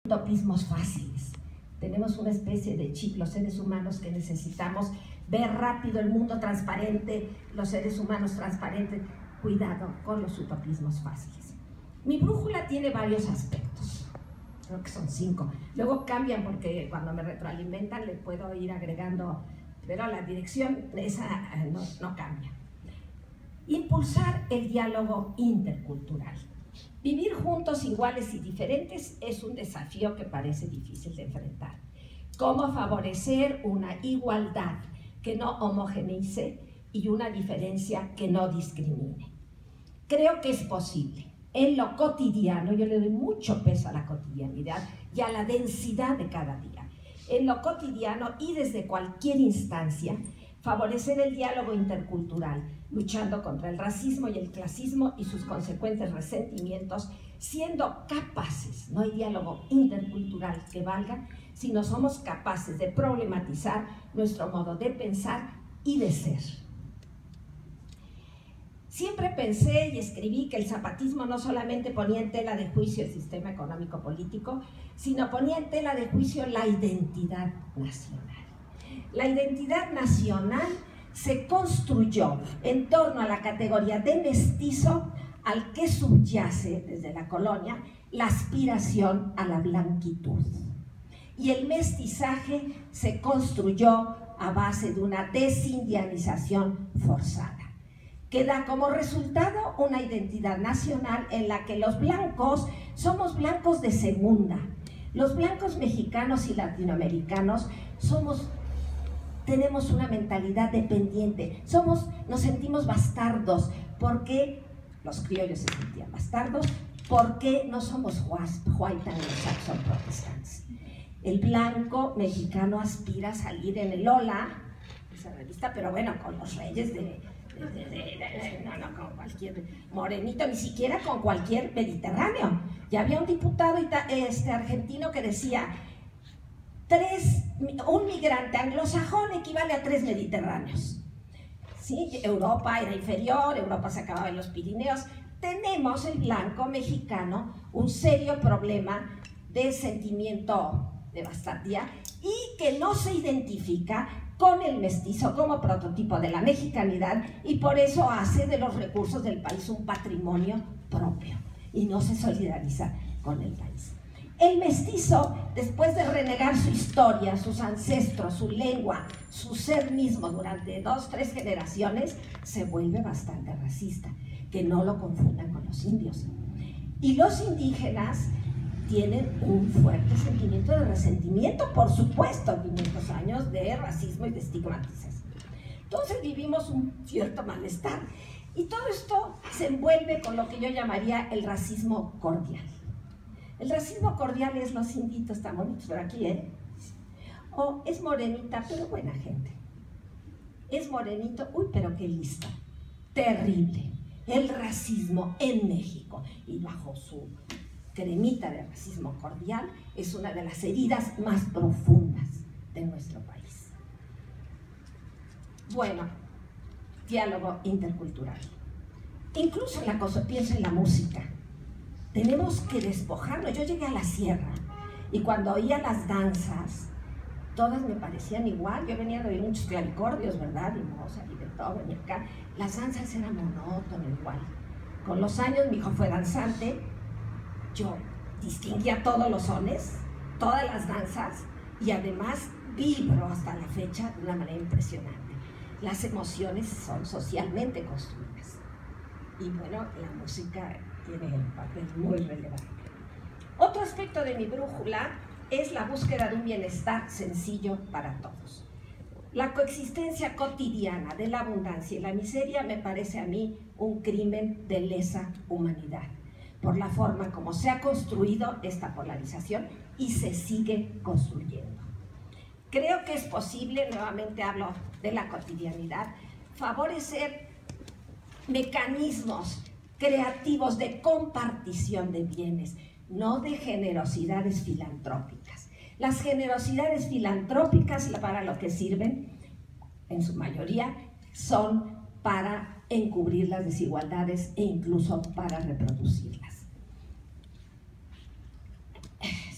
utopismos fáciles. Tenemos una especie de chip, los seres humanos, que necesitamos ver rápido el mundo transparente, los seres humanos transparentes. Cuidado con los utopismos fáciles. Mi brújula tiene varios aspectos, creo que son 5. Luego cambian porque cuando me retroalimentan le puedo ir agregando, pero la dirección esa no cambia. Impulsar el diálogo intercultural. Vivir juntos, iguales y diferentes, es un desafío que parece difícil de enfrentar. ¿Cómo favorecer una igualdad que no homogeneice y una diferencia que no discrimine? Creo que es posible. En lo cotidiano, yo le doy mucho peso a la cotidianidad y a la densidad de cada día. En lo cotidiano y desde cualquier instancia, favorecer el diálogo intercultural, luchando contra el racismo y el clasismo y sus consecuentes resentimientos, siendo capaces, no hay diálogo intercultural que valga, si no somos capaces de problematizar nuestro modo de pensar y de ser. Siempre pensé y escribí que el zapatismo no solamente ponía en tela de juicio el sistema económico-político, sino ponía en tela de juicio la identidad nacional. La identidad nacional se construyó en torno a la categoría de mestizo, al que subyace desde la colonia la aspiración a la blanquitud. Y el mestizaje se construyó a base de una desindianización forzada, que da como resultado una identidad nacional en la que los blancos somos blancos de segunda. Los blancos mexicanos y latinoamericanos tenemos una mentalidad dependiente, nos sentimos bastardos, porque los criollos se sentían bastardos, porque no somos white anglo-saxon protestants. El blanco mexicano aspira a salir en el Hola, esa revista, pero bueno, con los reyes no con cualquier morenito, ni siquiera con cualquier mediterráneo. Ya había un diputado argentino que decía: un migrante anglosajón equivale a 3 mediterráneos. ¿Sí? Europa era inferior, Europa se acababa en los Pirineos. Tenemos, el blanco mexicano, un serio problema de sentimiento de bastardía y que no se identifica con el mestizo como prototipo de la mexicanidad, y por eso hace de los recursos del país un patrimonio propio y no se solidariza con el país. El mestizo, después de renegar su historia, sus ancestros, su lengua, su ser mismo durante 2 o 3 generaciones, se vuelve bastante racista. Que no lo confundan con los indios. Y los indígenas tienen un fuerte sentimiento de resentimiento, por supuesto, 500 años de racismo y de estigmatización. Entonces vivimos un cierto malestar. Y todo esto se envuelve con lo que yo llamaría el racismo cordial. El racismo cordial es: los inditos están bonitos por aquí, o es morenita, pero buena gente. Es morenito, uy, pero qué lista. Terrible. El racismo en México, y bajo su cremita de racismo cordial, es una de las heridas más profundas de nuestro país. Bueno, diálogo intercultural. Incluso pienso en la música. Tenemos que despojarnos. Yo llegué a la sierra y cuando oía las danzas, todas me parecían igual. Yo venía de oír muchos clavicordios, ¿verdad? Y Mozart y Beethoven y acá. Las danzas eran monótonas igual. Con los años mi hijo fue danzante. Yo distinguía todos los sones, todas las danzas, y además vibro hasta la fecha de una manera impresionante. Las emociones son socialmente construidas. Y bueno, la música tiene un papel muy relevante. Otro aspecto de mi brújula es la búsqueda de un bienestar sencillo para todos. La coexistencia cotidiana de la abundancia y la miseria me parece a mí un crimen de lesa humanidad, por la forma como se ha construido esta polarización y se sigue construyendo. Creo que es posible, nuevamente hablo de la cotidianidad, favorecer mecanismos creativos de compartición de bienes, no de generosidades filantrópicas. Las generosidades filantrópicas, para lo que sirven, en su mayoría, son para encubrir las desigualdades e incluso para reproducirlas.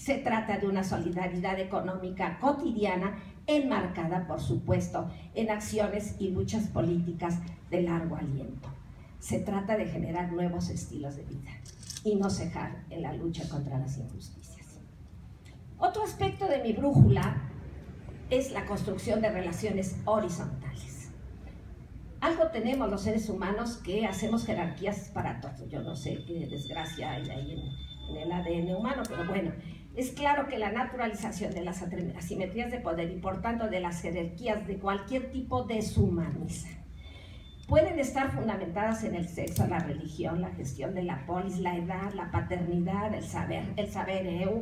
Se trata de una solidaridad económica cotidiana enmarcada, por supuesto, en acciones y luchas políticas de largo aliento. Se trata de generar nuevos estilos de vida y no cejar en la lucha contra las injusticias. Otro aspecto de mi brújula es la construcción de relaciones horizontales. Algo tenemos los seres humanos que hacemos jerarquías para todo. Yo no sé qué desgracia hay ahí en el ADN humano, pero bueno, es claro que la naturalización de las asimetrías de poder y por tanto de las jerarquías de cualquier tipo deshumaniza. Pueden estar fundamentadas en el sexo, la religión, la gestión de la polis, la edad, la paternidad, el saber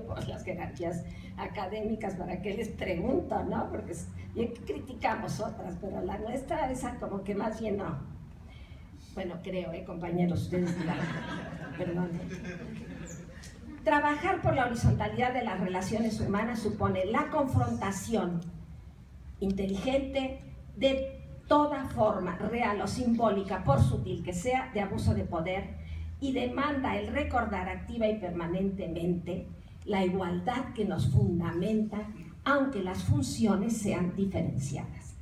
pues las jerarquías académicas, ¿para qué les pregunto, no? Porque bien que criticamos otras, pero la nuestra, esa como que más bien no. Bueno, creo, compañeros, ustedes dirán, perdón. Trabajar por la horizontalidad de las relaciones humanas supone la confrontación inteligente de toda forma, real o simbólica, por sutil que sea, de abuso de poder, y demanda el recordar activa y permanentemente la igualdad que nos fundamenta, aunque las funciones sean diferenciadas.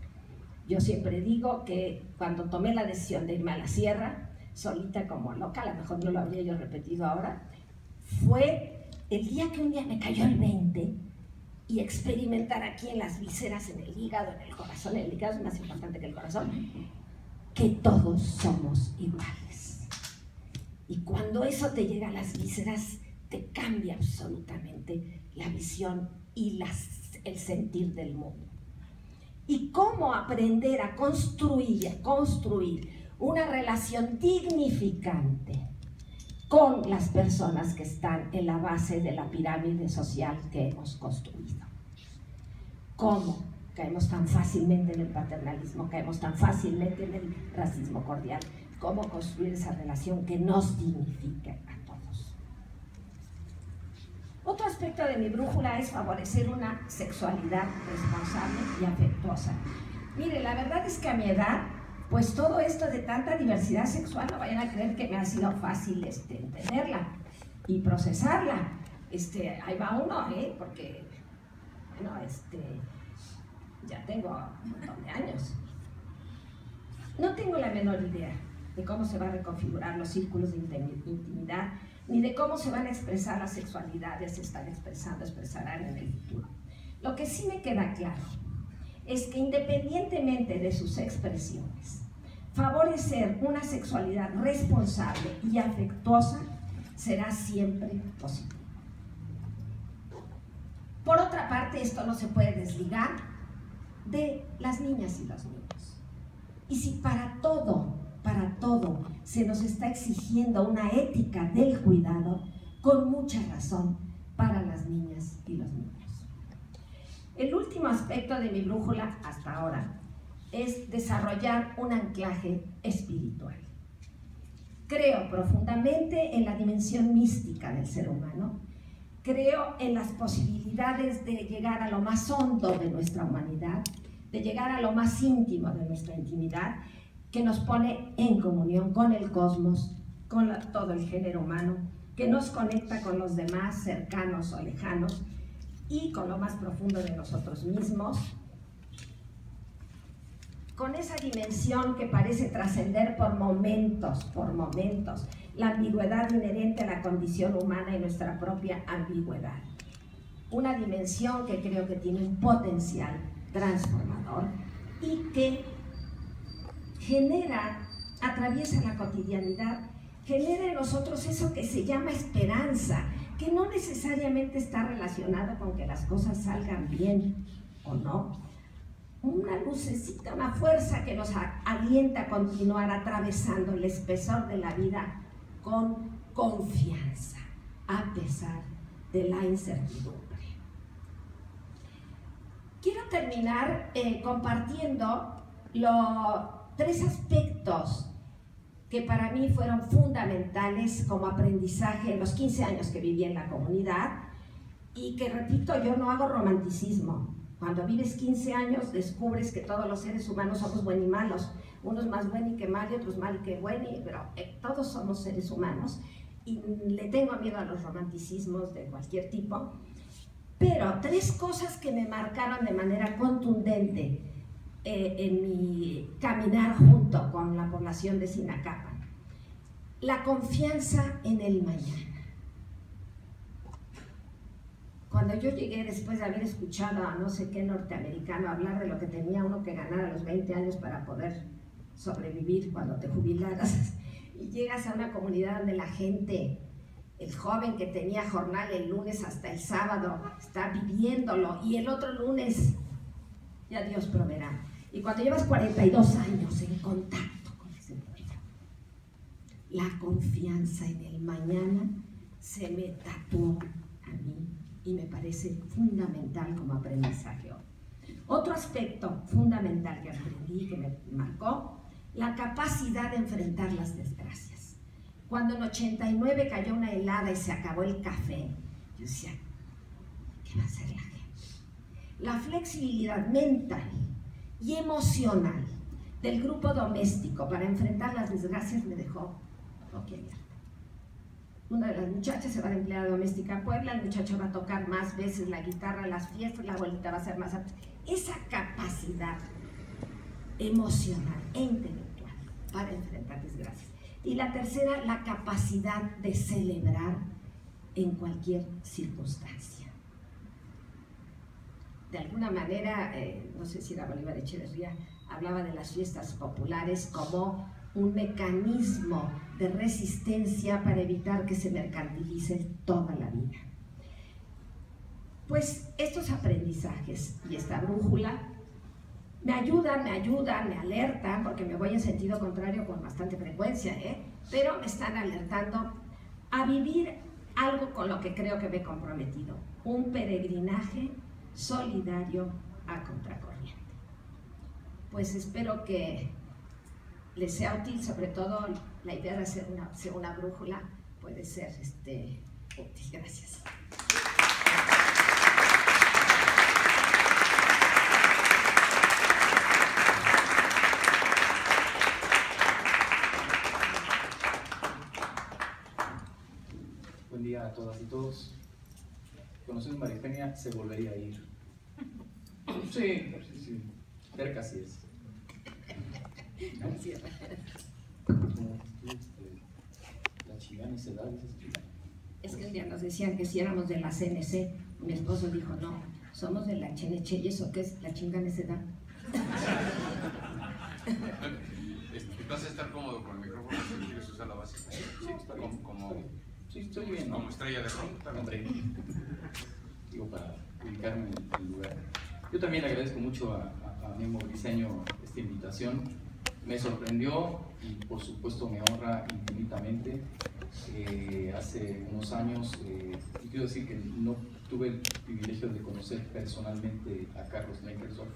Yo siempre digo que cuando tomé la decisión de irme a la sierra, solita como loca, a lo mejor no lo habría yo repetido ahora, fue el día que un día me cayó el 20 y experimentar aquí en las vísceras, en el hígado, en el corazón. El hígado es más importante que el corazón, que todos somos iguales. Y cuando eso te llega a las vísceras, te cambia absolutamente la visión y el sentir del mundo. Y cómo aprender a construir una relación dignificante con las personas que están en la base de la pirámide social que hemos construido. ¿Cómo caemos tan fácilmente en el paternalismo, caemos tan fácilmente en el racismo cordial? ¿Cómo construir esa relación que nos dignifique a todos? Otro aspecto de mi brújula es favorecer una sexualidad responsable y afectuosa. Mire, la verdad es que a mi edad, pues todo esto de tanta diversidad sexual, no vayan a creer que me ha sido fácil entenderla y procesarla. Ahí va uno, porque bueno, ya tengo un montón de años. No tengo la menor idea de cómo se van a reconfigurar los círculos de intimidad, ni de cómo se van a expresar las sexualidades, se están expresarán en el futuro. Lo que sí me queda claro es que independientemente de sus expresiones, favorecer una sexualidad responsable y afectuosa será siempre positivo. Por otra parte, esto no se puede desligar de las niñas y los niños. Y si para todo se nos está exigiendo una ética del cuidado, con mucha razón para las niñas y los niños. El último aspecto de mi brújula hasta ahora es desarrollar un anclaje espiritual. Creo profundamente en la dimensión mística del ser humano. Creo en las posibilidades de llegar a lo más hondo de nuestra humanidad, de llegar a lo más íntimo de nuestra intimidad, que nos pone en comunión con el cosmos, con todo el género humano, que nos conecta con los demás, cercanos o lejanos, y con lo más profundo de nosotros mismos, con esa dimensión que parece trascender por momentos, la ambigüedad inherente a la condición humana y nuestra propia ambigüedad. Una dimensión que creo que tiene un potencial transformador y que atraviesa la cotidianidad, genera en nosotros eso que se llama esperanza, que no necesariamente está relacionado con que las cosas salgan bien o no. Una lucecita, una fuerza que nos alienta a continuar atravesando el espesor de la vida con confianza, a pesar de la incertidumbre. Quiero terminar compartiendo los 3 aspectos que para mí fueron fundamentales como aprendizaje en los 15 años que viví en la comunidad y que, repito, yo no hago romanticismo. Cuando vives 15 años descubres que todos los seres humanos somos buenos y malos, unos más buenos que mal y otros mal que buenos, pero todos somos seres humanos y le tengo miedo a los romanticismos de cualquier tipo. Claro, 3 cosas que me marcaron de manera contundente en mi caminar junto con la población de Sinacapan. La confianza en el mañana. Cuando yo llegué, después de haber escuchado a no sé qué norteamericano hablar de lo que tenía uno que ganar a los 20 años para poder sobrevivir cuando te jubilaras, y llegas a una comunidad donde la gente, el joven que tenía jornal el lunes hasta el sábado, está viviéndolo, y el otro lunes ya Dios proveerá. Y cuando llevas 42 años en contacto con ese pueblo, la confianza en el mañana se me tatuó a mí y me parece fundamental como aprendizaje hoy. Otro aspecto fundamental que aprendí, que me marcó, la capacidad de enfrentar las desgracias. Cuando en 89 cayó una helada y se acabó el café, yo decía, ¿qué va a hacer la gente? La flexibilidad mental y emocional del grupo doméstico para enfrentar las desgracias me dejó boquiabierta. Una de las muchachas se va de empleada doméstica a Puebla, el muchacho va a tocar más veces la guitarra, las fiestas, la abuelita va a ser más... Esa capacidad emocional e intelectual para enfrentar desgracias. Y la tercera, la capacidad de celebrar en cualquier circunstancia. De alguna manera, no sé si era Bolívar Echeverría, hablaba de las fiestas populares como un mecanismo de resistencia para evitar que se mercantilice toda la vida. Pues estos aprendizajes y esta brújula me ayudan, me alertan, porque me voy en sentido contrario con bastante frecuencia, pero me están alertando a vivir algo con lo que creo que me he comprometido, un peregrinaje solidario a contracorriente. Pues espero que les sea útil, sobre todo la idea de hacer una brújula puede ser útil. Gracias. Buen día a todas y todos. Conocer María Eugenia se volvería a ir. Sí. Cerca sí es. Gracias. La chingana y se da, dices. Es que un día nos decían que si éramos de la CNC, mi esposo dijo, no, somos de la CNC, ¿y eso qué es? La chingana se da. ¿Vas a estar cómodo con el micrófono si quieres usar la base? Sí, está bien. Sí, estoy bien. Como estrella de rock. Hombre, digo, para ubicarme en el lugar. Yo también le agradezco mucho a Memo Briceño esta invitación. Me sorprendió y por supuesto me honra infinitamente. Hace unos años, y quiero decir que no tuve el privilegio de conocer personalmente a Carlos Lenkersdorf.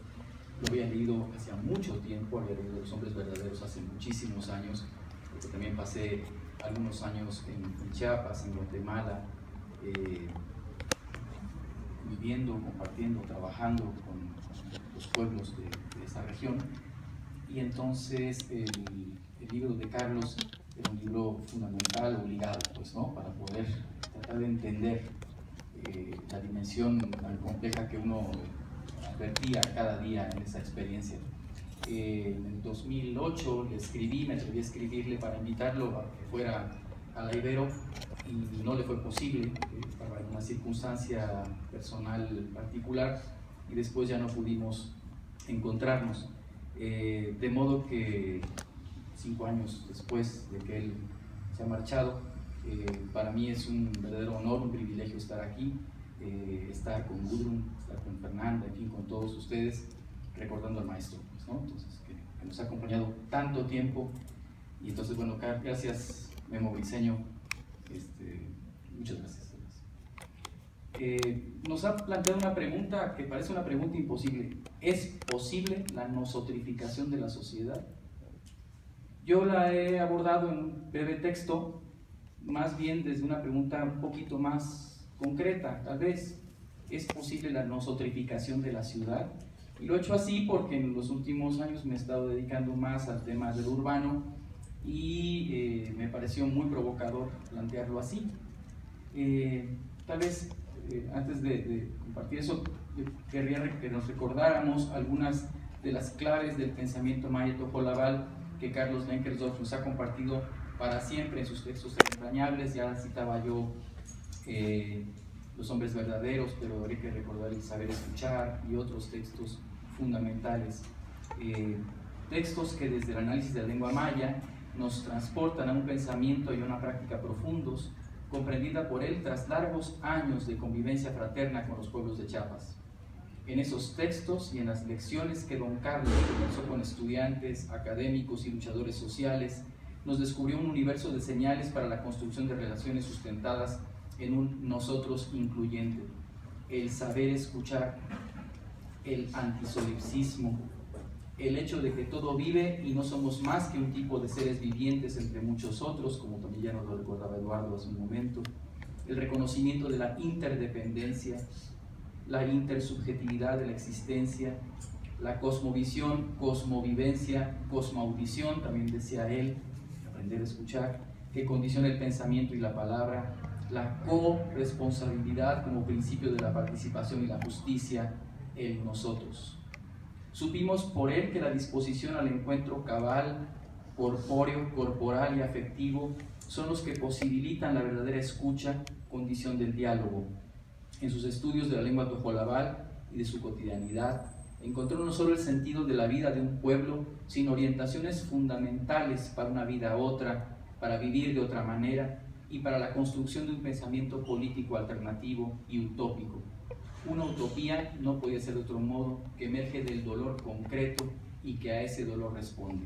Lo había leído hace mucho tiempo, había leído Los Hombres Verdaderos hace muchísimos años, porque también pasé algunos años en Chiapas, en Guatemala, viviendo, compartiendo, trabajando con los pueblos de esa región. Y entonces el libro de Carlos era un libro fundamental, obligado, pues, ¿no? Para poder tratar de entender la dimensión tan compleja que uno advertía cada día en esa experiencia. En el 2008 le escribí, me atreví a escribirle para invitarlo a que fuera a la Ibero y no le fue posible, estaba en una circunstancia personal particular y después ya no pudimos encontrarnos. De modo que 5 años después de que él se ha marchado, para mí es un verdadero honor, un privilegio estar aquí, estar con Gudrun, estar con Fernanda, en fin, con todos ustedes, recordando al maestro, pues, ¿no? Entonces, que nos ha acompañado tanto tiempo. Y entonces, bueno, gracias Memo Briceño, muchas gracias. Nos ha planteado una pregunta que parece una pregunta imposible. ¿Es posible la nosotrificación de la sociedad? Yo la he abordado en un breve texto, más bien desde una pregunta un poquito más concreta, tal vez. ¿Es posible la nosotrificación de la ciudad? Y lo he hecho así porque en los últimos años me he estado dedicando más al tema del urbano y me pareció muy provocador plantearlo así. Tal vez antes de compartir eso, querría que nos recordáramos algunas de las claves del pensamiento maya Tojolabal que Carlos Lenkersdorf nos ha compartido para siempre en sus textos entrañables. Ya citaba yo Los hombres verdaderos, pero habría que recordar El saber escuchar y otros textos fundamentales. Textos que desde el análisis de la lengua maya nos transportan a un pensamiento y a una práctica profundos, comprendida por él tras largos años de convivencia fraterna con los pueblos de Chiapas. En esos textos y en las lecciones que don Carlos comenzó con estudiantes, académicos y luchadores sociales, nos descubrió un universo de señales para la construcción de relaciones sustentadas en un nosotros incluyente, el saber escuchar, el antisolipsismo, el hecho de que todo vive y no somos más que un tipo de seres vivientes entre muchos otros, como también ya nos lo recordaba Eduardo hace un momento, el reconocimiento de la interdependencia, la intersubjetividad de la existencia, la cosmovisión, cosmovivencia, cosmaudición, también decía él, aprender a escuchar, que condiciona el pensamiento y la palabra, la corresponsabilidad como principio de la participación y la justicia, el nosotros. Supimos por él que la disposición al encuentro cabal, corpóreo, corporal y afectivo son los que posibilitan la verdadera escucha, condición del diálogo. En sus estudios de la lengua tojolabal y de su cotidianidad, encontró no solo el sentido de la vida de un pueblo, sino orientaciones fundamentales para una vida a otra, para vivir de otra manera y para la construcción de un pensamiento político alternativo y utópico. Una utopía no podía ser de otro modo que emerge del dolor concreto y que a ese dolor responde.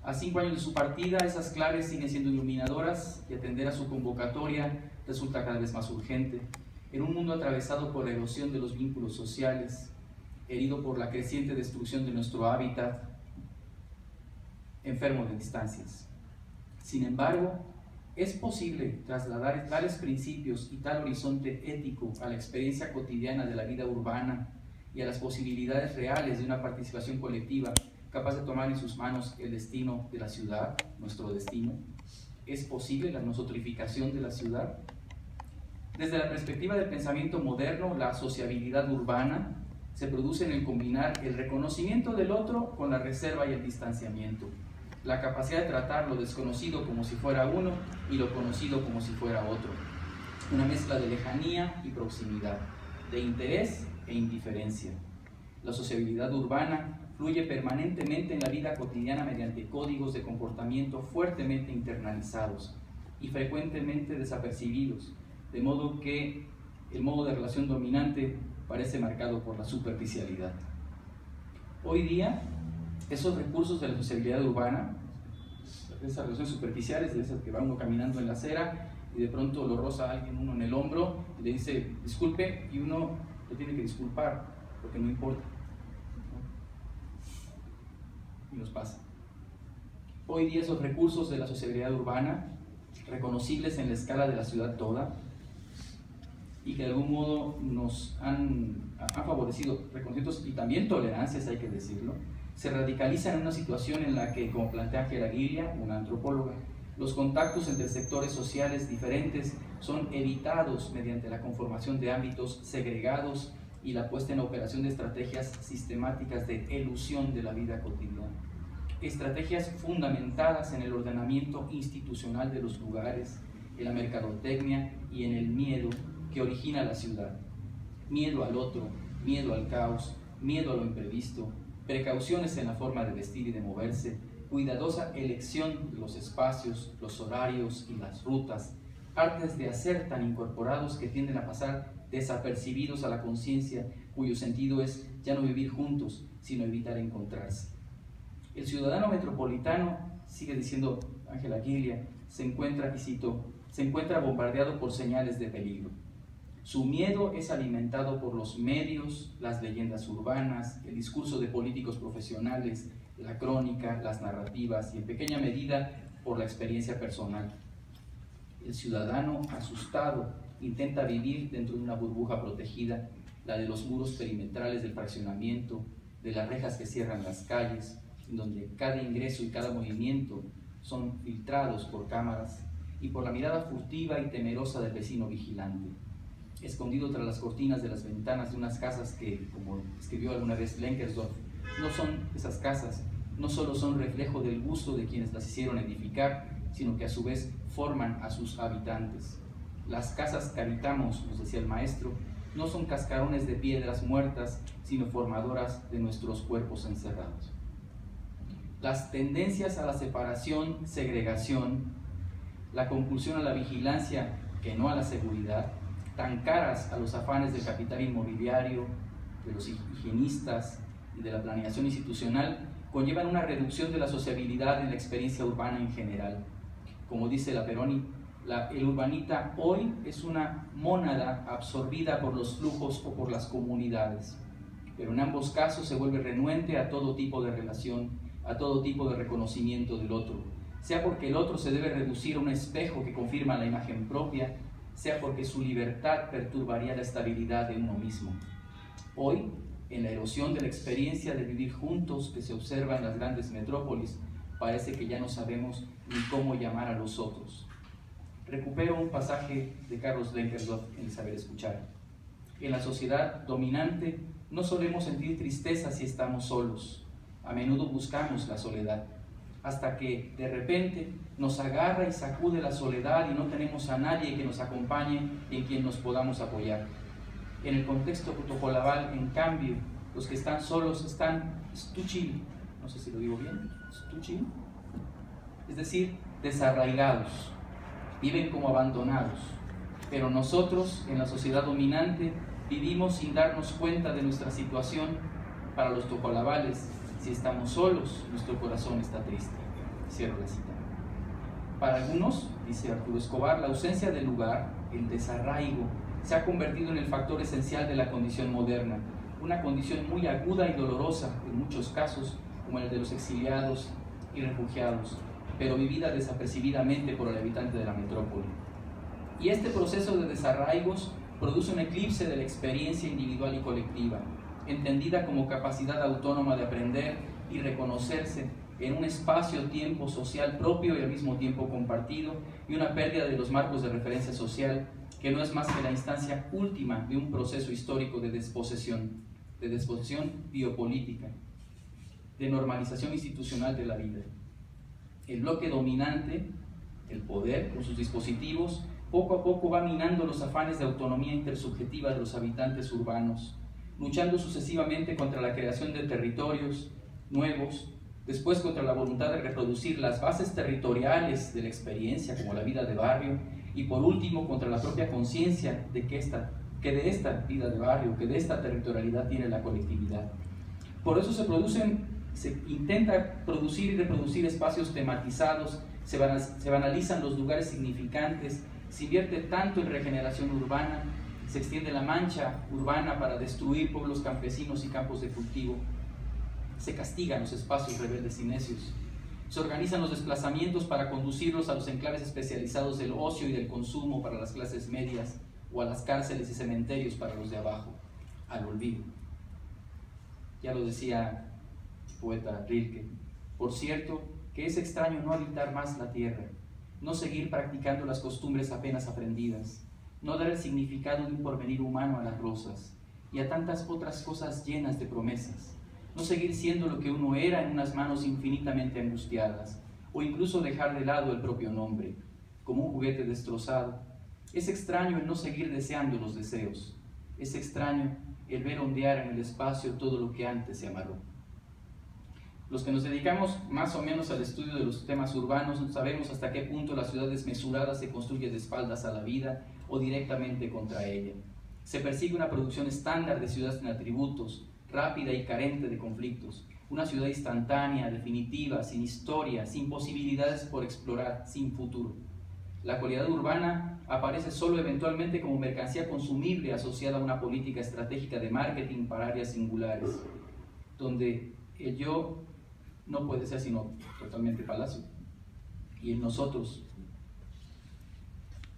A 5 años de su partida, esas claves siguen siendo iluminadoras y atender a su convocatoria resulta cada vez más urgente. En un mundo atravesado por la erosión de los vínculos sociales, herido por la creciente destrucción de nuestro hábitat, enfermo de distancias. Sin embargo, es posible trasladar tales principios y tal horizonte ético a la experiencia cotidiana de la vida urbana y a las posibilidades reales de una participación colectiva capaz de tomar en sus manos el destino de la ciudad, nuestro destino. ¿Es posible la nosotrificación de la ciudad? Desde la perspectiva del pensamiento moderno, la sociabilidad urbana se produce en el combinar el reconocimiento del otro con la reserva y el distanciamiento, la capacidad de tratar lo desconocido como si fuera uno y lo conocido como si fuera otro, una mezcla de lejanía y proximidad, de interés e indiferencia. La sociabilidad urbana fluye permanentemente en la vida cotidiana mediante códigos de comportamiento fuertemente internalizados y frecuentemente desapercibidos, de modo que el modo de relación dominante parece marcado por la superficialidad. Hoy día, esos recursos de la sociabilidad urbana, esas relaciones superficiales, de esas que va uno caminando en la acera y de pronto lo roza a alguien uno en el hombro y le dice disculpe, y uno lo tiene que disculpar porque no importa, ¿no? Y nos pasa. Hoy día esos recursos de la sociabilidad urbana, reconocibles en la escala de la ciudad toda, y que de algún modo nos han favorecido reconocimientos y también tolerancias, hay que decirlo, se radicalizan en una situación en la que, como plantea Ángela Guilia, una antropóloga, los contactos entre sectores sociales diferentes son evitados mediante la conformación de ámbitos segregados y la puesta en operación de estrategias sistemáticas de elusión de la vida cotidiana. Estrategias fundamentadas en el ordenamiento institucional de los lugares, en la mercadotecnia y en el miedo que origina la ciudad. Miedo al otro, miedo al caos, miedo a lo imprevisto, precauciones en la forma de vestir y de moverse, cuidadosa elección de los espacios, los horarios y las rutas, artes de hacer tan incorporados que tienden a pasar desapercibidos a la conciencia, cuyo sentido es ya no vivir juntos, sino evitar encontrarse. El ciudadano metropolitano, sigue diciendo Ángela Guilia, se encuentra, y cito, se encuentra bombardeado por señales de peligro. Su miedo es alimentado por los medios, las leyendas urbanas, el discurso de políticos profesionales, la crónica, las narrativas y en pequeña medida por la experiencia personal. El ciudadano asustado intenta vivir dentro de una burbuja protegida, la de los muros perimetrales del fraccionamiento, de las rejas que cierran las calles, en donde cada ingreso y cada movimiento son filtrados por cámaras y por la mirada furtiva y temerosa del vecino vigilante. escondido tras las cortinas de las ventanas de unas casas que, como escribió alguna vez Blenkersdorf, no son esas casas, no solo son reflejo del gusto de quienes las hicieron edificar, sino que a su vez forman a sus habitantes. Las casas que habitamos, nos decía el maestro, no son cascarones de piedras muertas, sino formadoras de nuestros cuerpos encerrados. Las tendencias a la separación, segregación, la compulsión a la vigilancia que no a la seguridad, tan caras a los afanes del capital inmobiliario, de los higienistas y de la planeación institucional, conllevan una reducción de la sociabilidad en la experiencia urbana en general. Como dice la Peroni, el urbanita hoy es una mónada absorbida por los flujos o por las comunidades, pero en ambos casos se vuelve renuente a todo tipo de relación, a todo tipo de reconocimiento del otro, sea porque el otro se debe reducir a un espejo que confirma la imagen propia, sea porque su libertad perturbaría la estabilidad de uno mismo. Hoy, en la erosión de la experiencia de vivir juntos que se observa en las grandes metrópolis, parece que ya no sabemos ni cómo llamar a los otros. Recupero un pasaje de Carlos Blenkersdorf en El saber escuchar. En la sociedad dominante no solemos sentir tristeza si estamos solos. A menudo buscamos la soledad, hasta que de repente nos agarra y sacude la soledad y no tenemos a nadie que nos acompañe y en quien nos podamos apoyar. En el contexto tojolabal, en cambio, los que están solos están stuchil, no sé si lo digo bien, stuchil, es decir, desarraigados, viven como abandonados. Pero nosotros, en la sociedad dominante, vivimos sin darnos cuenta de nuestra situación. Para los tojolabales, si estamos solos, nuestro corazón está triste. Cierro la cita. Para algunos, dice Arturo Escobar, la ausencia del lugar, el desarraigo, se ha convertido en el factor esencial de la condición moderna, una condición muy aguda y dolorosa en muchos casos, como el de los exiliados y refugiados, pero vivida desapercibidamente por el habitante de la metrópoli. Y este proceso de desarraigos produce un eclipse de la experiencia individual y colectiva, entendida como capacidad autónoma de aprender y reconocerse en un espacio-tiempo social propio y al mismo tiempo compartido, y una pérdida de los marcos de referencia social, que no es más que la instancia última de un proceso histórico de desposesión biopolítica, de normalización institucional de la vida. El bloque dominante, el poder, con sus dispositivos, poco a poco va minando los afanes de autonomía intersubjetiva de los habitantes urbanos, luchando sucesivamente contra la creación de territorios nuevos, después contra la voluntad de reproducir las bases territoriales de la experiencia, como la vida de barrio, y por último contra la propia conciencia de que de esta vida de barrio, que de esta territorialidad tiene la colectividad. Por eso se intenta producir y reproducir espacios tematizados, se banalizan los lugares significantes, se invierte tanto en regeneración urbana, se extiende la mancha urbana para destruir pueblos campesinos y campos de cultivo, se castigan los espacios rebeldes y necios, se organizan los desplazamientos para conducirlos a los enclaves especializados del ocio y del consumo para las clases medias, o a las cárceles y cementerios para los de abajo, al olvido. Ya lo decía el poeta Rilke. Por cierto, que es extraño no habitar más la tierra, no seguir practicando las costumbres apenas aprendidas, no dar el significado de un porvenir humano a las rosas y a tantas otras cosas llenas de promesas, no seguir siendo lo que uno era en unas manos infinitamente angustiadas, o incluso dejar de lado el propio nombre, como un juguete destrozado. Es extraño el no seguir deseando los deseos, es extraño el ver ondear en el espacio todo lo que antes se amarró. Los que nos dedicamos más o menos al estudio de los temas urbanos sabemos hasta qué punto la ciudad desmesurada se construye de espaldas a la vida o directamente contra ella. Se persigue una producción estándar de ciudad sin atributos, rápida y carente de conflictos, una ciudad instantánea, definitiva, sin historia, sin posibilidades por explorar, sin futuro. La cualidad urbana aparece solo eventualmente como mercancía consumible asociada a una política estratégica de marketing para áreas singulares, donde el yo no puede ser sino totalmente palacio, y en nosotros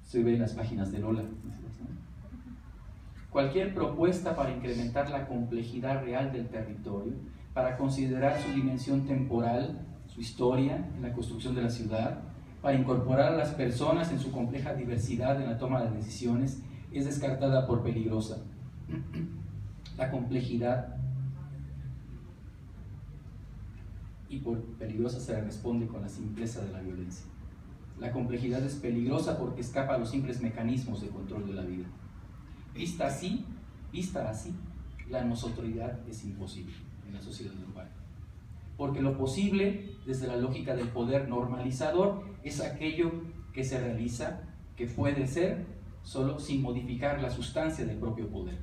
se ve en las páginas de Lola. Cualquier propuesta para incrementar la complejidad real del territorio, para considerar su dimensión temporal, su historia en la construcción de la ciudad, para incorporar a las personas en su compleja diversidad en la toma de decisiones, es descartada por peligrosa. La complejidad, y por peligrosa se responde con la simpleza de la violencia. La complejidad es peligrosa porque escapa a los simples mecanismos de control de la vida. Vista así, la nosotridad es imposible en la sociedad urbana. Porque lo posible, desde la lógica del poder normalizador, es aquello que se realiza, que puede ser, solo sin modificar la sustancia del propio poder.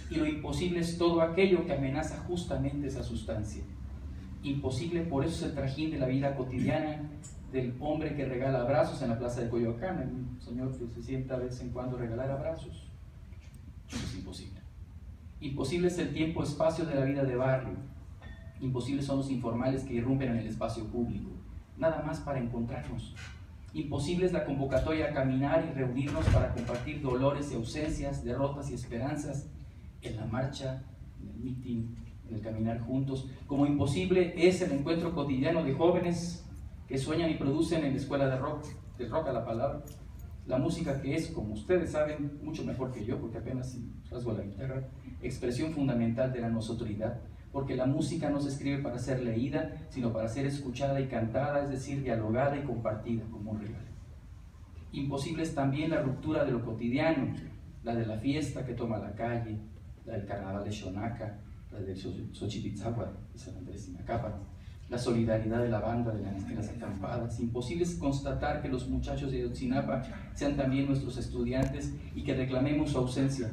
Y lo imposible es todo aquello que amenaza justamente esa sustancia. Imposible, por eso es el trajín de la vida cotidiana del hombre que regala abrazos en la plaza de Coyoacán, un señor que se sienta de vez en cuando a regalar abrazos. Eso es imposible. Imposible es el tiempo-espacio de la vida de barrio. Imposibles son los informales que irrumpen en el espacio público, nada más para encontrarnos. Imposible es la convocatoria a caminar y reunirnos para compartir dolores y ausencias, derrotas y esperanzas, en la marcha, en el mitin, en el caminar juntos. Como imposible es el encuentro cotidiano de jóvenes que sueñan y producen en la escuela de rock a la palabra, la música que es, como ustedes saben, mucho mejor que yo, porque apenas rasgo la guitarra, expresión fundamental de la nosotridad, porque la música no se escribe para ser leída, sino para ser escuchada y cantada, es decir, dialogada y compartida como un regalo. Imposible es también la ruptura de lo cotidiano, la de la fiesta que toma la calle, la del carnaval de Xonaca, la del Xochipitzáhuatl, de San Andrés y Macapa, la solidaridad de la banda de las acampadas. Imposible es constatar que los muchachos de Ayotzinapa sean también nuestros estudiantes y que reclamemos su ausencia.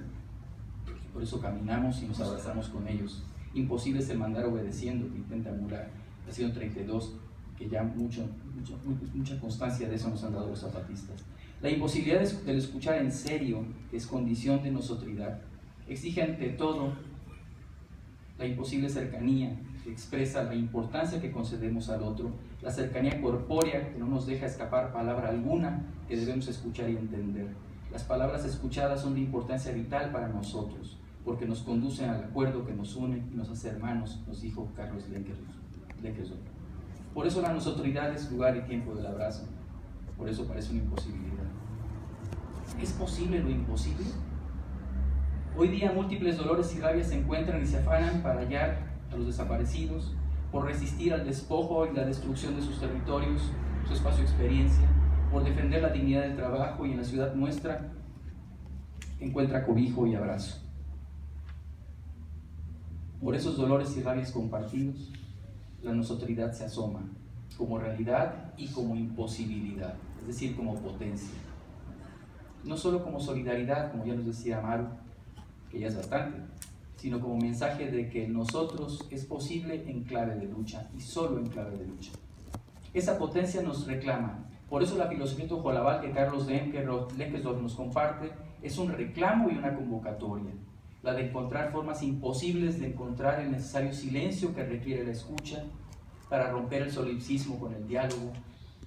Por eso caminamos y nos abrazamos con ellos. Imposible es el mandar obedeciendo que intenta emular la acción 32, que ya mucha constancia de eso nos han dado los zapatistas. La imposibilidad del escuchar en serio, que es condición de nosotridad, exige ante todo la imposible cercanía, que expresa la importancia que concedemos al otro, la cercanía corpórea que no nos deja escapar palabra alguna que debemos escuchar y entender. Las palabras escuchadas son de importancia vital para nosotros, porque nos conducen al acuerdo que nos une y nos hace hermanos, nos dijo Carlos Leckerson. Por eso la nosotridad es lugar y tiempo del abrazo, por eso parece una imposibilidad. ¿Es posible lo imposible? Hoy día múltiples dolores y rabias se encuentran y se afanan para hallar a los desaparecidos, por resistir al despojo y la destrucción de sus territorios, su espacio de experiencia, por defender la dignidad del trabajo, y en la ciudad nuestra encuentra cobijo y abrazo. Por esos dolores y rabias compartidos, la nosotridad se asoma como realidad y como imposibilidad, es decir, como potencia. No solo como solidaridad, como ya nos decía Amaru, que ya es bastante, sino como mensaje de que nosotros es posible en clave de lucha, y solo en clave de lucha. Esa potencia nos reclama. Por eso la filosofía tojolabal que Carlos Leckersdorf nos comparte es un reclamo y una convocatoria, la de encontrar formas imposibles de encontrar el necesario silencio que requiere la escucha para romper el solipsismo con el diálogo,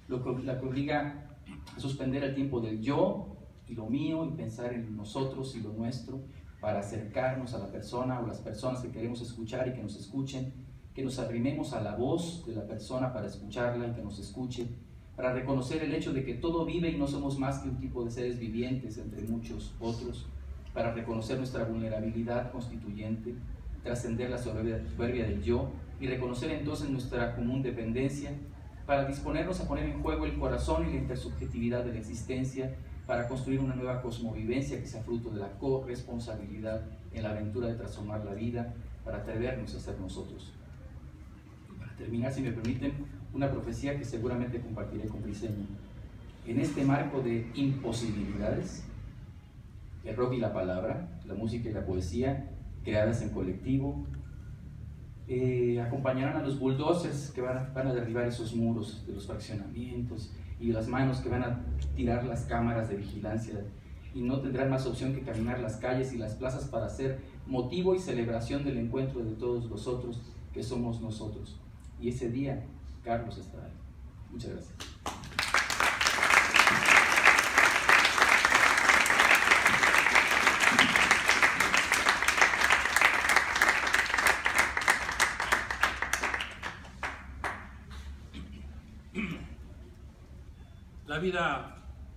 la que obliga a suspender el tiempo del yo y lo mío y pensar en nosotros y lo nuestro, para acercarnos a la persona o las personas que queremos escuchar y que nos escuchen, que nos arrimemos a la voz de la persona para escucharla y que nos escuche, para reconocer el hecho de que todo vive y no somos más que un tipo de seres vivientes entre muchos otros, para reconocer nuestra vulnerabilidad constituyente, trascender la soberbia del yo y reconocer entonces nuestra común dependencia, para disponernos a poner en juego el corazón y la intersubjetividad de la existencia, para construir una nueva cosmovivencia que sea fruto de la corresponsabilidad en la aventura de transformar la vida, para atrevernos a ser nosotros. Y para terminar, si me permiten, una profecía que seguramente compartiré con Briceño. En este marco de imposibilidades, el rock y la palabra, la música y la poesía, creadas en colectivo, acompañarán a los bulldozers que van a derribar esos muros de los fraccionamientos, y las manos que van a tirar las cámaras de vigilancia, y no tendrán más opción que caminar las calles y las plazas para ser motivo y celebración del encuentro de todos los otros que somos nosotros. Y ese día, Carlos estará ahí. Muchas gracias.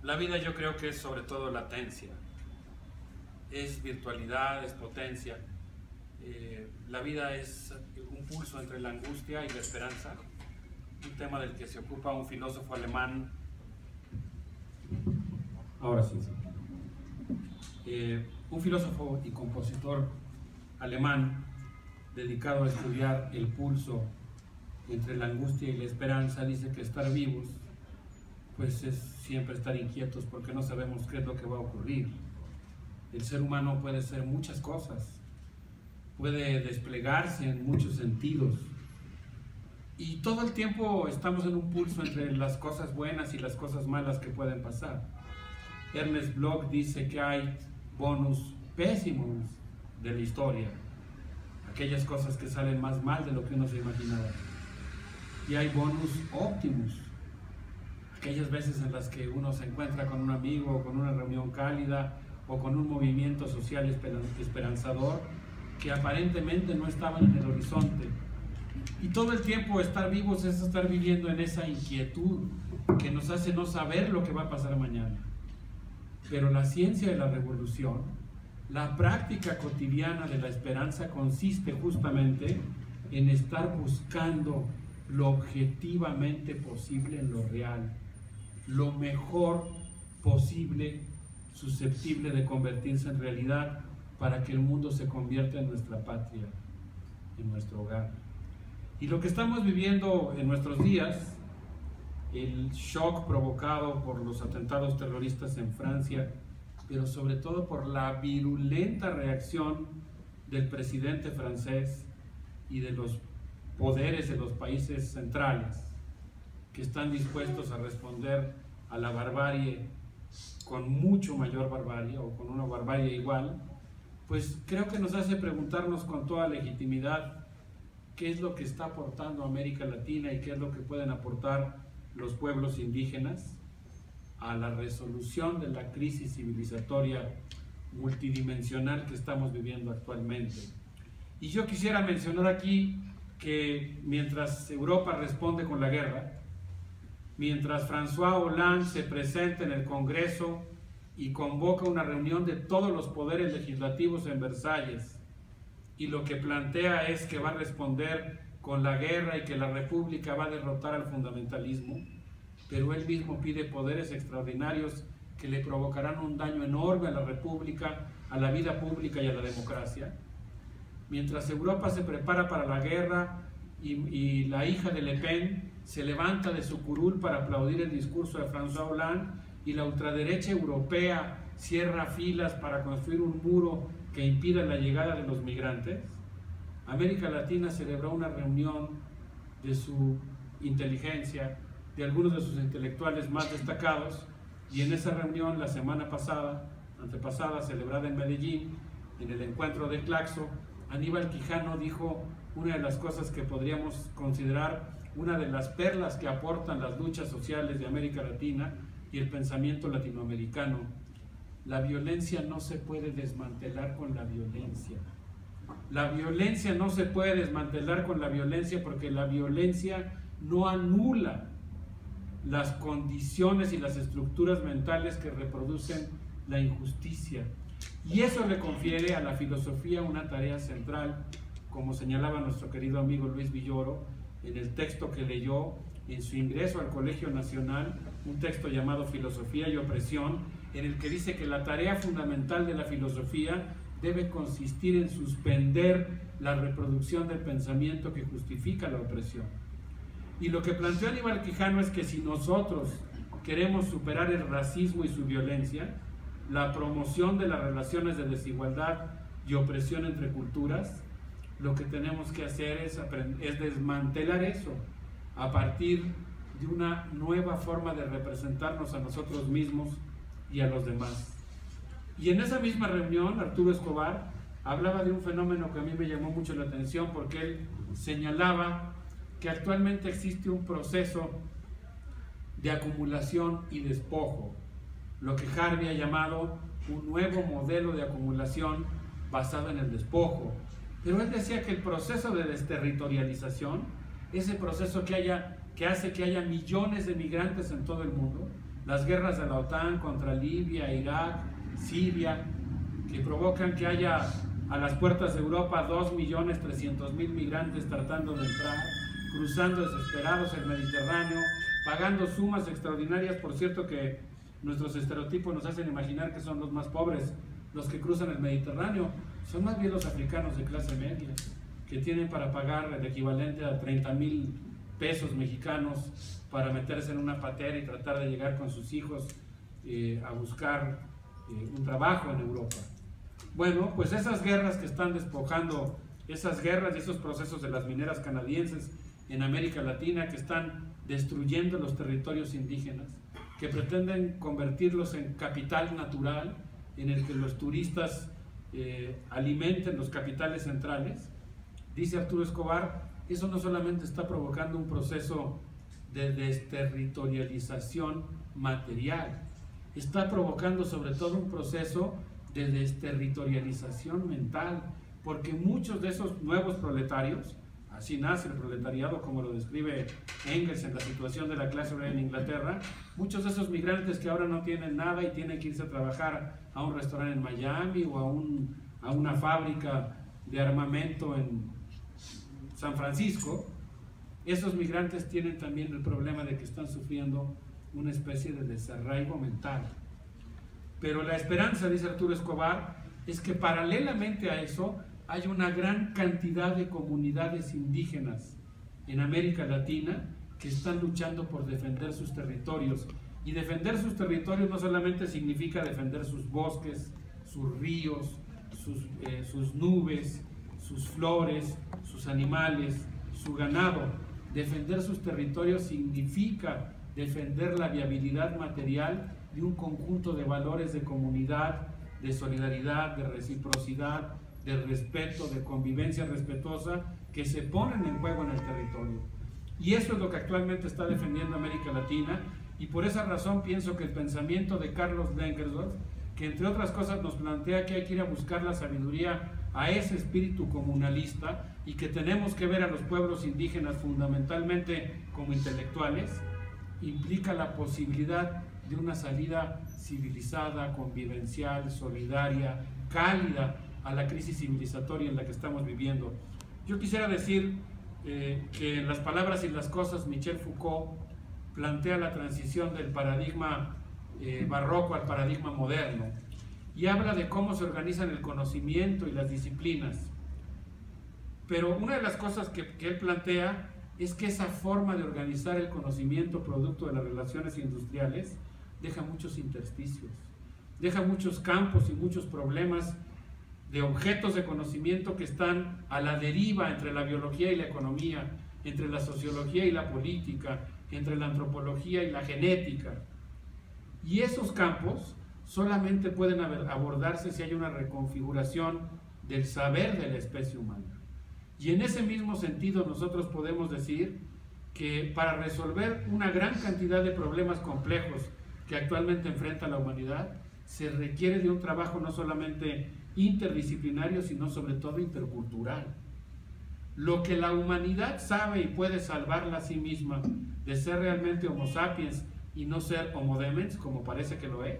La vida yo creo que es sobre todo latencia. es virtualidad, es potencia. La vida es un pulso entre la angustia y la esperanza, un tema del que se ocupa un filósofo alemán. Ahora sí. Un filósofo y compositor alemán dedicado a estudiar el pulso entre la angustia y la esperanza dice que estar vivos pues es siempre estar inquietos porque no sabemos qué es lo que va a ocurrir. El ser humano puede ser muchas cosas, puede desplegarse en muchos sentidos y todo el tiempo estamos en un pulso entre las cosas buenas y las cosas malas que pueden pasar. Ernest Bloch dice que hay bonus pésimos de la historia, aquellas cosas que salen más mal de lo que uno se imaginaba, y hay bonus óptimos, aquellas veces en las que uno se encuentra con un amigo, o con una reunión cálida, o con un movimiento social esperanzador, que aparentemente no estaban en el horizonte. Y todo el tiempo estar vivos es estar viviendo en esa inquietud que nos hace no saber lo que va a pasar mañana. Pero la ciencia de la revolución, la práctica cotidiana de la esperanza consiste justamente en estar buscando lo objetivamente posible en lo real, lo mejor posible, susceptible de convertirse en realidad para que el mundo se convierta en nuestra patria, en nuestro hogar. Y lo que estamos viviendo en nuestros días, el shock provocado por los atentados terroristas en Francia, pero sobre todo por la virulenta reacción del presidente francés y de los poderes de los países centrales, que están dispuestos a responder a la barbarie con mucho mayor barbarie o con una barbarie igual, pues creo que nos hace preguntarnos con toda legitimidad qué es lo que está aportando América Latina y qué es lo que pueden aportar los pueblos indígenas a la resolución de la crisis civilizatoria multidimensional que estamos viviendo actualmente. Y yo quisiera mencionar aquí que mientras Europa responde con la guerra, mientras François Hollande se presenta en el Congreso y convoca una reunión de todos los poderes legislativos en Versalles, y lo que plantea es que va a responder con la guerra y que la República va a derrotar al fundamentalismo, pero él mismo pide poderes extraordinarios que le provocarán un daño enorme a la República, a la vida pública y a la democracia. Mientras Europa se prepara para la guerra y la hija de Le Pen se levanta de su curul para aplaudir el discurso de François Hollande y la ultraderecha europea cierra filas para construir un muro que impida la llegada de los migrantes, América Latina celebró una reunión de su inteligencia, de algunos de sus intelectuales más destacados, y en esa reunión la semana antepasada, celebrada en Medellín, en el encuentro de Claxo, Aníbal Quijano dijo una de las cosas que podríamos considerar una de las perlas que aportan las luchas sociales de América Latina y el pensamiento latinoamericano: la violencia no se puede desmantelar con la violencia. La violencia no se puede desmantelar con la violencia porque la violencia no anula las condiciones y las estructuras mentales que reproducen la injusticia. Y eso le confiere a la filosofía una tarea central, como señalaba nuestro querido amigo Luis Villoro en el texto que leyó en su ingreso al Colegio Nacional, un texto llamado Filosofía y Opresión, en el que dice que la tarea fundamental de la filosofía debe consistir en suspender la reproducción del pensamiento que justifica la opresión. Y lo que planteó Aníbal Quijano es que si nosotros queremos superar el racismo y su violencia, la promoción de las relaciones de desigualdad y opresión entre culturas, lo que tenemos que hacer es desmantelar eso a partir de una nueva forma de representarnos a nosotros mismos y a los demás. Y en esa misma reunión, Arturo Escobar hablaba de un fenómeno que a mí me llamó mucho la atención, porque él señalaba que actualmente existe un proceso de acumulación y despojo, lo que Harvey ha llamado un nuevo modelo de acumulación basado en el despojo. Pero él decía que el proceso de desterritorialización, ese proceso que hace que haya millones de migrantes en todo el mundo, las guerras de la OTAN contra Libia, Irak, Siria, que provocan que haya a las puertas de Europa 2.300.000 migrantes tratando de entrar, cruzando desesperados el Mediterráneo, pagando sumas extraordinarias. Por cierto que nuestros estereotipos nos hacen imaginar que son los más pobres los que cruzan el Mediterráneo. Son más bien los africanos de clase media, que tienen para pagar el equivalente a 30,000 pesos mexicanos para meterse en una patera y tratar de llegar con sus hijos a buscar un trabajo en Europa. Bueno, pues esas guerras que están despojando, esas guerras y esos procesos de las mineras canadienses en América Latina que están destruyendo los territorios indígenas, que pretenden convertirlos en capital natural en el que los turistas alimenten los capitales centrales. Dice Arturo Escobar, eso no solamente está provocando un proceso de desterritorialización material, está provocando sobre todo un proceso de desterritorialización mental, porque muchos de esos nuevos proletarios, así nace el proletariado como lo describe Engels en La situación de la clase obrera en Inglaterra, muchos de esos migrantes que ahora no tienen nada y tienen que irse a trabajar a un restaurante en Miami o a una fábrica de armamento en San Francisco, esos migrantes tienen también el problema de que están sufriendo una especie de desarraigo mental. Pero la esperanza, dice Arturo Escobar, es que paralelamente a eso hay una gran cantidad de comunidades indígenas en América Latina que están luchando por defender sus territorios. Y defender sus territorios no solamente significa defender sus bosques, sus ríos, sus nubes, sus flores, sus animales, su ganado. Defender sus territorios significa defender la viabilidad material de un conjunto de valores de comunidad, de solidaridad, de reciprocidad, de respeto, de convivencia respetuosa que se ponen en juego en el territorio. Y eso es lo que actualmente está defendiendo América Latina, y por esa razón pienso que el pensamiento de Carlos Denkendorf, que entre otras cosas nos plantea que hay que ir a buscar la sabiduría a ese espíritu comunalista y que tenemos que ver a los pueblos indígenas fundamentalmente como intelectuales, implica la posibilidad de una salida civilizada, convivencial, solidaria, cálida a la crisis civilizatoria en la que estamos viviendo. Yo quisiera decir que en Las palabras y las cosas Michel Foucault plantea la transición del paradigma barroco al paradigma moderno y habla de cómo se organizan el conocimiento y las disciplinas. Pero una de las cosas que él plantea es que esa forma de organizar el conocimiento producto de las relaciones industriales deja muchos intersticios, deja muchos campos y muchos problemas de objetos de conocimiento que están a la deriva entre la biología y la economía, entre la sociología y la política, entre la antropología y la genética. Y esos campos solamente pueden abordarse si hay una reconfiguración del saber de la especie humana. Y en ese mismo sentido nosotros podemos decir que para resolver una gran cantidad de problemas complejos que actualmente enfrenta la humanidad, se requiere de un trabajo no solamente interdisciplinario, sino sobre todo intercultural. Lo que la humanidad sabe y puede salvarla a sí misma de ser realmente Homo sapiens y no ser Homo demens, como parece que lo es,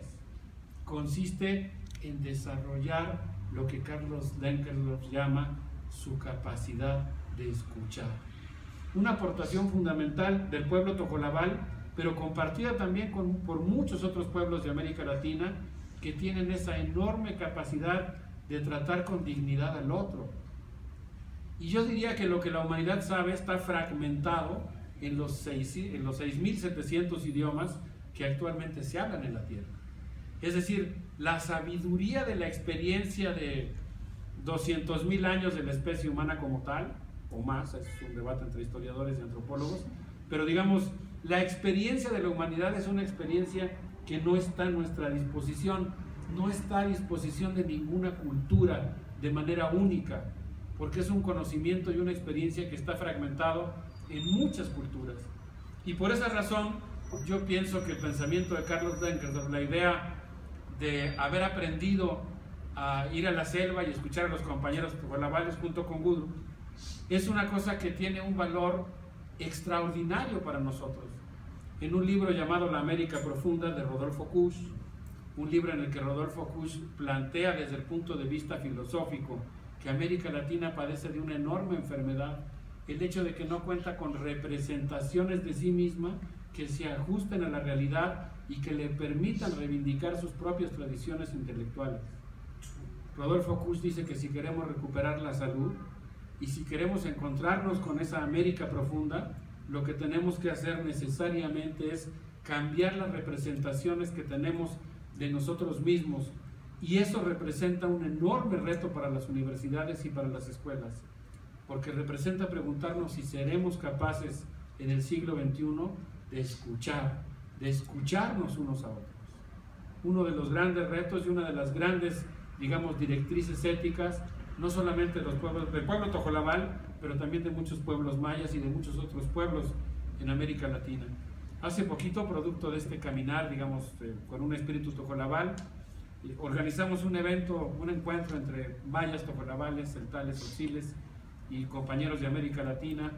consiste en desarrollar lo que Carlos Denkendorf llama su capacidad de escuchar. Una aportación fundamental del pueblo tojolabal, pero compartida también por muchos otros pueblos de América Latina que tienen esa enorme capacidad de tratar con dignidad al otro. Y yo diría que lo que la humanidad sabe está fragmentado en los 6.700 idiomas que actualmente se hablan en la Tierra. Es decir, la sabiduría de la experiencia de 200.000 años de la especie humana como tal, o más, es un debate entre historiadores y antropólogos, pero digamos, la experiencia de la humanidad es una experiencia que no está a nuestra disposición, no está a disposición de ninguna cultura de manera única, porque es un conocimiento y una experiencia que está fragmentado en muchas culturas. Y por esa razón, yo pienso que el pensamiento de Carlos Denkendorf, la idea de haber aprendido a ir a la selva y escuchar a los compañeros tojolabales junto con Gudru, es una cosa que tiene un valor extraordinario para nosotros. En un libro llamado La América Profunda de Rodolfo Kusch, un libro en el que Rodolfo Kusch plantea desde el punto de vista filosófico que América Latina padece de una enorme enfermedad, el hecho de que no cuenta con representaciones de sí misma que se ajusten a la realidad y que le permitan reivindicar sus propias tradiciones intelectuales. Rodolfo Kusch dice que si queremos recuperar la salud y si queremos encontrarnos con esa América profunda, lo que tenemos que hacer necesariamente es cambiar las representaciones que tenemos de nosotros mismos, y eso representa un enorme reto para las universidades y para las escuelas, porque representa preguntarnos si seremos capaces en el siglo XXI de escucharnos unos a otros. Uno de los grandes retos y una de las grandes, digamos, directrices éticas, no solamente de los pueblos, del pueblo tojolabal, pero también de muchos pueblos mayas y de muchos otros pueblos en América Latina. Hace poquito, producto de este caminar, digamos, con un espíritu tojolabal, organizamos un evento, un encuentro entre mayas, tojolabales, celtales, tzotzilles y compañeros de América Latina,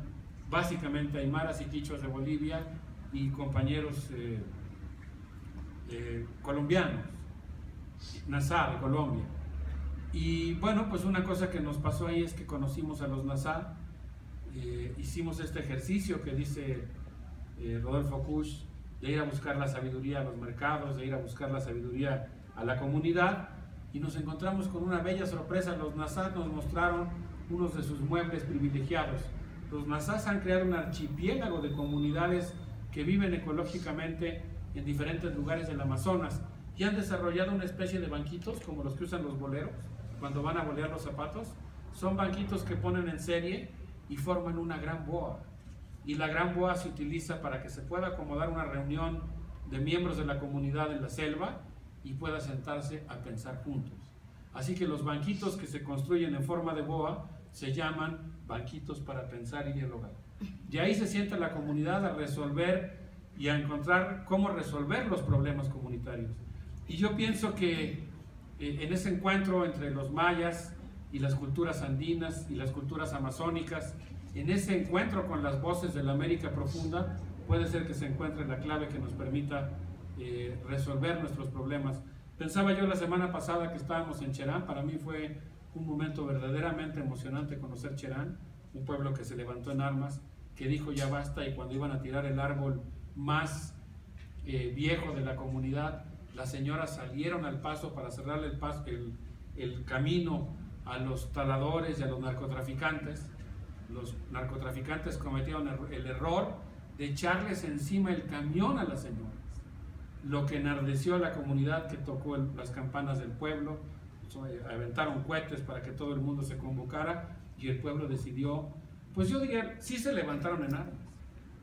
básicamente aymaras y quichuas de Bolivia y compañeros colombianos, Nazá de Colombia. Y bueno, pues una cosa que nos pasó ahí es que conocimos a los Nazá, hicimos este ejercicio que dice Rodolfo Kusch, de ir a buscar la sabiduría a los mercados, de ir a buscar la sabiduría a la comunidad, y nos encontramos con una bella sorpresa. Los Nazá nos mostraron unos de sus muebles privilegiados. Los Nazás han creado un archipiélago de comunidades que viven ecológicamente en diferentes lugares del Amazonas y han desarrollado una especie de banquitos como los que usan los boleros cuando van a bolear los zapatos. Son banquitos que ponen en serie y forman una gran boa, y la gran boa se utiliza para que se pueda acomodar una reunión de miembros de la comunidad en la selva y pueda sentarse a pensar juntos. Así que los banquitos que se construyen en forma de boa se llaman banquitos para pensar y dialogar. Y ahí se sienta la comunidad a resolver y a encontrar cómo resolver los problemas comunitarios. Y yo pienso que en ese encuentro entre los mayas y las culturas andinas y las culturas amazónicas, en ese encuentro con las voces de la América profunda, puede ser que se encuentre la clave que nos permita resolver nuestros problemas. Pensaba yo la semana pasada que estábamos en Cherán. Para mí fue un momento verdaderamente emocionante conocer Cherán, un pueblo que se levantó en armas, que dijo ya basta, y cuando iban a tirar el árbol más viejo de la comunidad, las señoras salieron al paso para cerrarle el camino a los taladores y a los narcotraficantes. Los narcotraficantes cometieron el error de echarles encima el camión a las señoras, lo que enardeció a la comunidad, que tocó las campanas del pueblo, aventaron cohetes para que todo el mundo se convocara, y el pueblo decidió, pues yo diría, sí se levantaron en armas,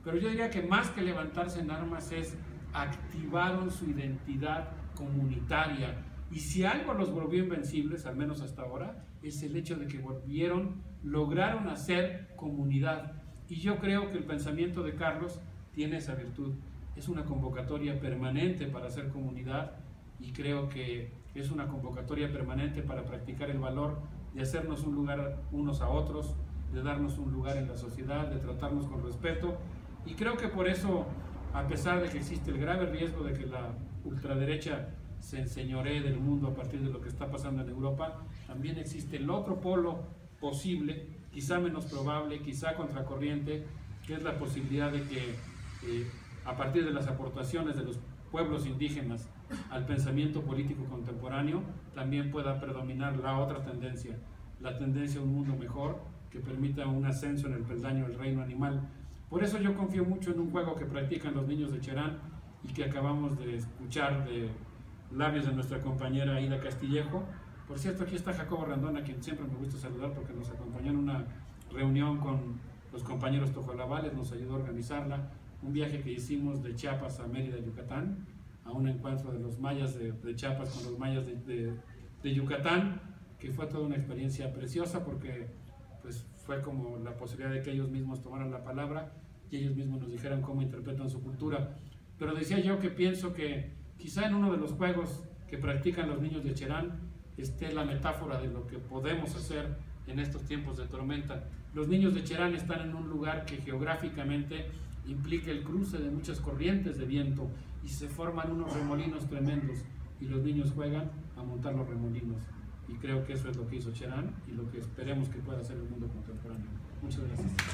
pero yo diría que más que levantarse en armas es activaron su identidad comunitaria, y si algo los volvió invencibles, al menos hasta ahora, es el hecho de que lograron hacer comunidad. Y yo creo que el pensamiento de Carlos tiene esa virtud. Es una convocatoria permanente para hacer comunidad, y creo que es una convocatoria permanente para practicar el valor de hacernos un lugar unos a otros, de darnos un lugar en la sociedad, de tratarnos con respeto. Y creo que por eso, a pesar de que existe el grave riesgo de que la ultraderecha se enseñoree del mundo a partir de lo que está pasando en Europa, también existe el otro polo posible, quizá menos probable, quizá contracorriente, que es la posibilidad de que a partir de las aportaciones de los pueblos indígenas al pensamiento político contemporáneo, también pueda predominar la otra tendencia, la tendencia a un mundo mejor que permita un ascenso en el peldaño del reino animal. Por eso yo confío mucho en un juego que practican los niños de Cherán y que acabamos de escuchar de labios de nuestra compañera Aida Castillejo. Por cierto, aquí está Jacobo Randón, a quien siempre me gusta saludar porque nos acompañó en una reunión con los compañeros tojolabales, nos ayudó a organizarla, un viaje que hicimos de Chiapas a Mérida, Yucatán, a un encuentro de los mayas de Chiapas con los mayas de Yucatán, que fue toda una experiencia preciosa porque pues, fue como la posibilidad de que ellos mismos tomaran la palabra y ellos mismos nos dijeran cómo interpretan su cultura. Pero decía yo que pienso que quizá en uno de los juegos que practican los niños de Cherán esté la metáfora de lo que podemos hacer en estos tiempos de tormenta. Los niños de Cherán están en un lugar que geográficamente implica el cruce de muchas corrientes de viento y se forman unos remolinos tremendos. y los niños juegan a montar los remolinos. Y creo que eso es lo que hizo Cherán y lo que esperemos que pueda hacer el mundo contemporáneo. Muchas gracias.